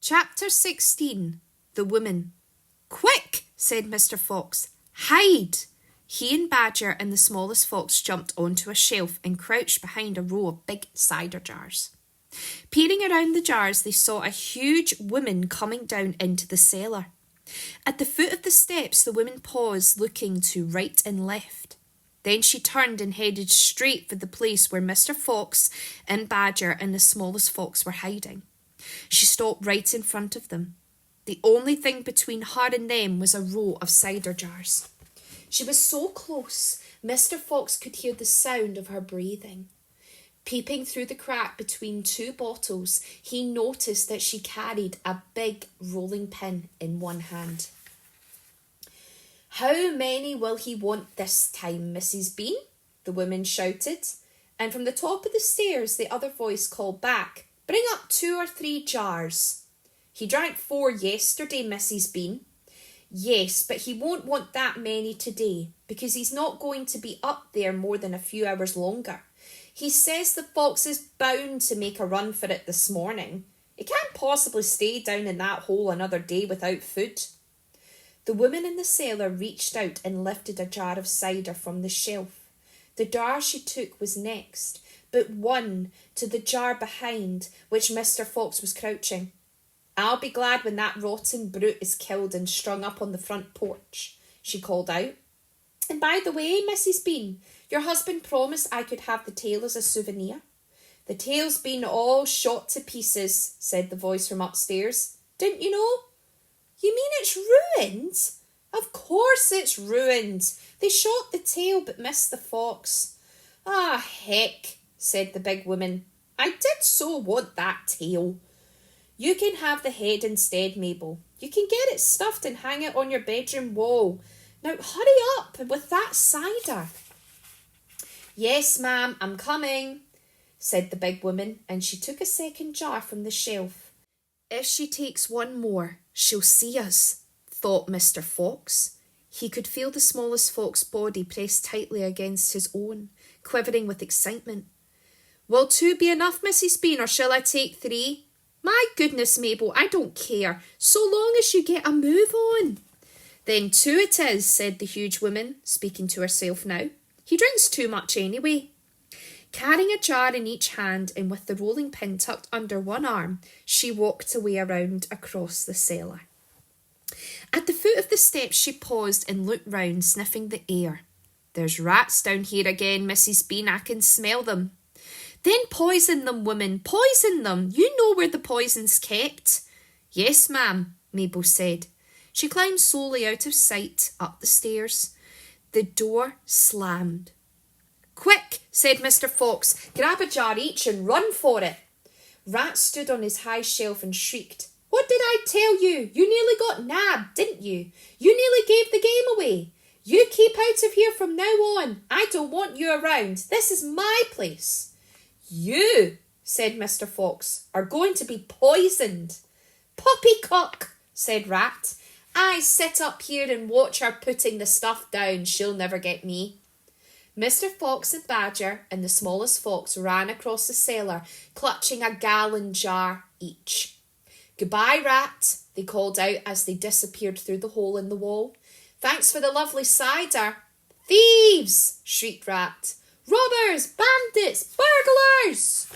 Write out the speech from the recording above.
Chapter 16. The Woman. "Quick," said Mr. Fox. "Hide!" He and Badger and the smallest fox jumped onto a shelf and crouched behind a row of big cider jars. Peering around the jars, they saw a huge woman coming down into the cellar. At the foot of the steps, the woman paused, looking to right and left. Then she turned and headed straight for the place where Mr. Fox and Badger and the smallest fox were hiding. She stopped right in front of them. The only thing between her and them was a row of cider jars. She was so close, Mr. Fox could hear the sound of her breathing. Peeping through the crack between two bottles, he noticed that she carried a big rolling pin in one hand. "How many will he want this time, Mrs. Bean?" the woman shouted. And from the top of the stairs, the other voice called back, "Bring up 2 or 3 jars. He drank 4 yesterday, Mrs. Bean. "Yes, but he won't want that many today, because he's not going to be up there more than a few hours longer. He says the fox is bound to make a run for it this morning. He can't possibly stay down in that hole another day without food." The woman in the cellar reached out and lifted a jar of cider from the shelf. The jar she took was next, but one to the jar behind which Mr. Fox was crouching. "I'll be glad when that rotten brute is killed and strung up on the front porch," she called out. "And by the way, Mrs. Bean, your husband promised I could have the tail as a souvenir." "The tail's been all shot to pieces," said the voice from upstairs. "Didn't you know?" "You mean it's ruined?" "Of course it's ruined. They shot the tail but missed the fox." "Ah, heck," said the big woman. "I did so want that tail." "You can have the head instead, Mabel. You can get it stuffed and hang it on your bedroom wall. Now hurry up with that cider." "Yes, ma'am, I'm coming," said the big woman, and she took a second jar from the shelf. "If she takes one more, she'll see us," thought Mr. Fox. He could feel the smallest fox's body pressed tightly against his own, quivering with excitement. "Will 2 be enough, Mrs. Bean, or shall I take 3? "My goodness, Mabel, I don't care, so long as you get a move on." "Then 2 it is," said the huge woman, speaking to herself now. "He drinks too much anyway." Carrying a jar in each hand and with the rolling pin tucked under one arm, she walked away around across the cellar. At the foot of the steps she paused and looked round, sniffing the air. "There's rats down here again, Mrs. Bean, I can smell them." "Then poison them, woman, poison them. You know where the poison's kept." "Yes, ma'am," Mabel said. She climbed slowly out of sight, up the stairs. The door slammed. "Quick," said Mr. Fox, "grab a jar each and run for it." Rat stood on his high shelf and shrieked. "What did I tell you? You nearly got nabbed, didn't you? You nearly gave the game away. You keep out of here from now on. I don't want you around. This is my place." "You," said Mr. Fox, "are going to be poisoned." "Poppycock," said Rat. "I sit up here and watch her putting the stuff down. She'll never get me." Mr. Fox and Badger and the smallest fox ran across the cellar, clutching a gallon jar each. "Goodbye, Rat," they called out as they disappeared through the hole in the wall. "Thanks for the lovely cider." "Thieves!" shrieked Rat. "Robbers! Bandits! Burglars!"